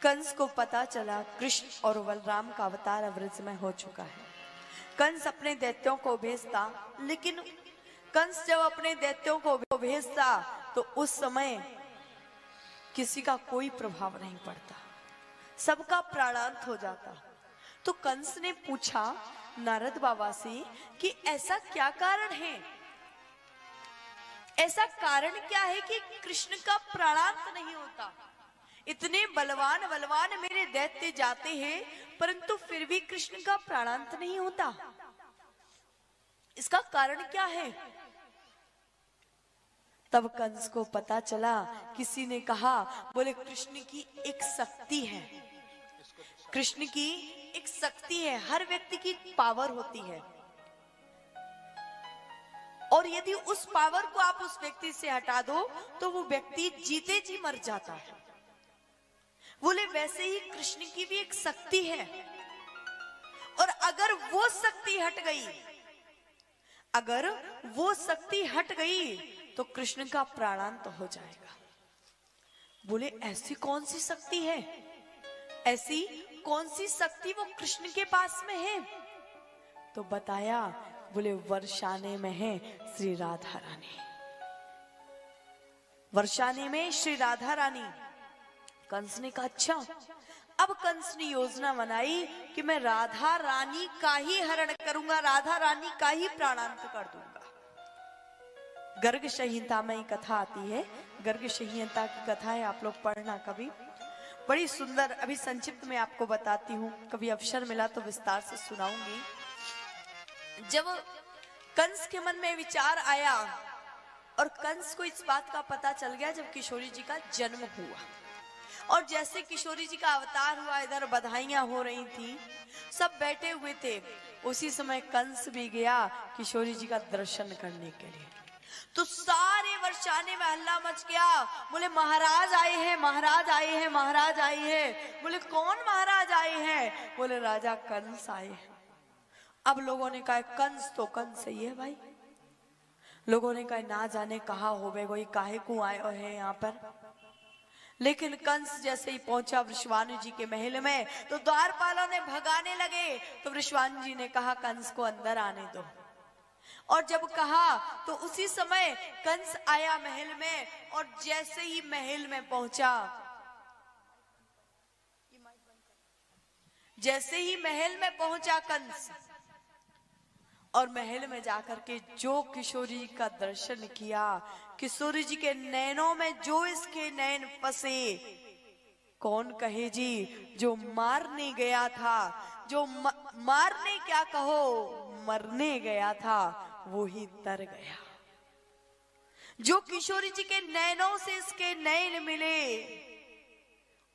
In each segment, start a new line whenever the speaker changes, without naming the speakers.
कंस को पता चला कृष्ण और बलराम का अवतार व्रज में हो चुका है। कंस अपने दैत्यों को भेजता, लेकिन कंस जब अपने दैत्यों को भेजता तो उस समय किसी का कोई प्रभाव नहीं पड़ता, सबका प्राणांत हो जाता। तो कंस ने पूछा नारद बाबा से कि ऐसा क्या कारण है, ऐसा कारण क्या है कि कृष्ण का प्राणांत नहीं होता। इतने बलवान बलवान मेरे दैत्य जाते हैं परंतु फिर भी कृष्ण का प्राणांत नहीं होता, इसका कारण क्या है। तब कंस को पता चला, किसी ने कहा, बोले कृष्ण की एक शक्ति है, कृष्ण की एक शक्ति है, हर व्यक्ति की पावर होती है और यदि उस पावर को आप उस व्यक्ति से हटा दो तो वो व्यक्ति जीते जी मर जाता है। बोले वैसे ही कृष्ण की भी एक शक्ति है और अगर वो शक्ति हट गई, अगर वो शक्ति हट गई तो कृष्ण का प्राणांत हो जाएगा। बोले ऐसी कौन सी शक्ति है, ऐसी कौन सी शक्ति वो कृष्ण के पास में है। तो बताया, बोले वर्षाने में है श्री राधा रानी, वर्षाने में श्री राधा रानी। कंस ने कहा अच्छा। अब कंस ने योजना बनाई कि मैं राधा रानी का ही हरण करूंगा, राधा रानी का ही प्राणांत कर दूंगा। गर्ग संहिता में कथा आती है, गर्ग संहिता की कथा है, आप लोग पढ़ना कभी, बड़ी सुंदर। अभी संक्षिप्त में आपको बताती हूँ, कभी अवसर मिला तो विस्तार से सुनाऊंगी। जब कंस के मन में विचार आया और कंस को इस बात का पता चल गया जब किशोरी जी का जन्म हुआ और जैसे किशोरी जी का अवतार हुआ, इधर बधाइयां हो रही थी, सब बैठे हुए थे, उसी समय कंस भी गया किशोरी जी का दर्शन करने के लिए। तो सारे वर्षाने में हल्ला मच गया, बोले महाराज आए हैं, महाराज आए हैं, महाराज आए हैं। बोले कौन महाराज आए हैं, बोले राजा कंस आए हैं। अब लोगों ने कहा कंस तो कंस ही है भाई, लोगों ने कहा ना जाने कहा होवे कोई, काहे को आए हैं यहाँ पर। लेकिन कंस जैसे ही पहुंचा वृषभानु जी के महल में तो द्वारपालों ने भगाने लगे, तो वृषभानु जी ने कहा कंस को अंदर आने दो। और जब कहा तो उसी समय कंस आया महल में और जैसे ही महल में पहुंचा, जैसे ही महल में पहुंचा कंस और महल में जाकर के जो किशोरी जी का दर्शन किया, किशोरी जी के नैनों में जो इसके नैन फंसे, कौन कहे जी, जो मारने गया था, जो मारने क्या कहो मरने गया था, वो ही तर गया। जो किशोरी जी के नैनों से इसके नैन मिले,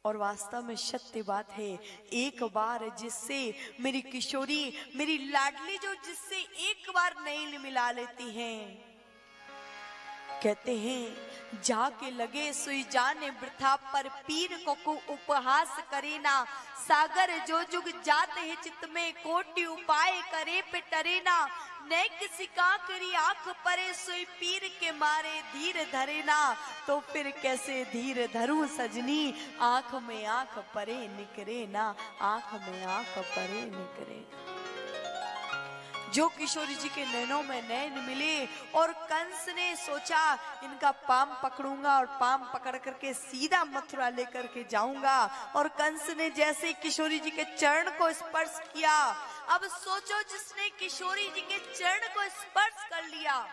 और वास्तव में सत्य बात है, एक बार जिससे मेरी किशोरी, मेरी लाडली जो जिससे एक बार नैन मिला लेती हैं, कहते हैं जाके लगे सुई जाने वृथा पर पीर को उपहास करे ना, सागर जो जुग जाते हैं चित्त में कोटि उपाय करे पे टरे ना, न किसी का करी आंख परे सोई पीर के मारे धीर धरे ना, तो फिर कैसे धीर धरूं सजनी, आंख में आंख परे निकरे ना, आंख में आंख परे निकरे। जो किशोरी जी के नैनों में नैन मिले और कंस ने सोचा इनका पाम पकड़ूंगा और पाम पकड़ करके सीधा मथुरा लेकर के जाऊंगा, और कंस ने जैसे किशोरी जी के चरण को स्पर्श किया, अब सोचो जिसने किशोरी जी के चरण को स्पर्श कर लिया,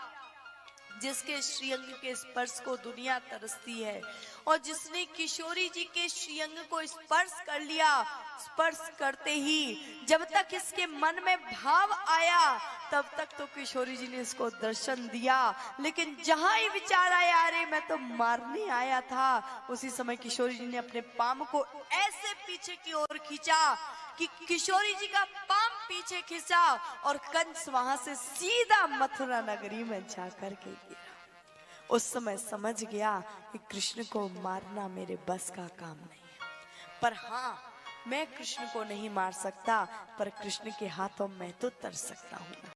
जिसके श्रीअंग के स्पर्श को दुनिया तरसती है, और जिसने किशोरी जी के श्रीअंग को स्पर्श कर लिया, स्पर्श करते ही जब तक इसके मन में भाव आया तब तक तो किशोरी जी ने इसको दर्शन दिया, लेकिन जहां ही विचार आया अरे मैं तो मारने आया था, उसी समय किशोरी जी ने अपने पाम को ऐसे पीछे की ओर खींचा कि किशोरी जी का पाम पीछे खींचा और कंस वहां से सीधा मथुरा नगरी में जाकर के गिरा। उस समय समझ गया कि कृष्ण को मारना मेरे बस का काम नहीं है, पर हाँ मैं कृष्ण को नहीं मार सकता, पर कृष्ण के हाथों में तो तर सकता हूँ।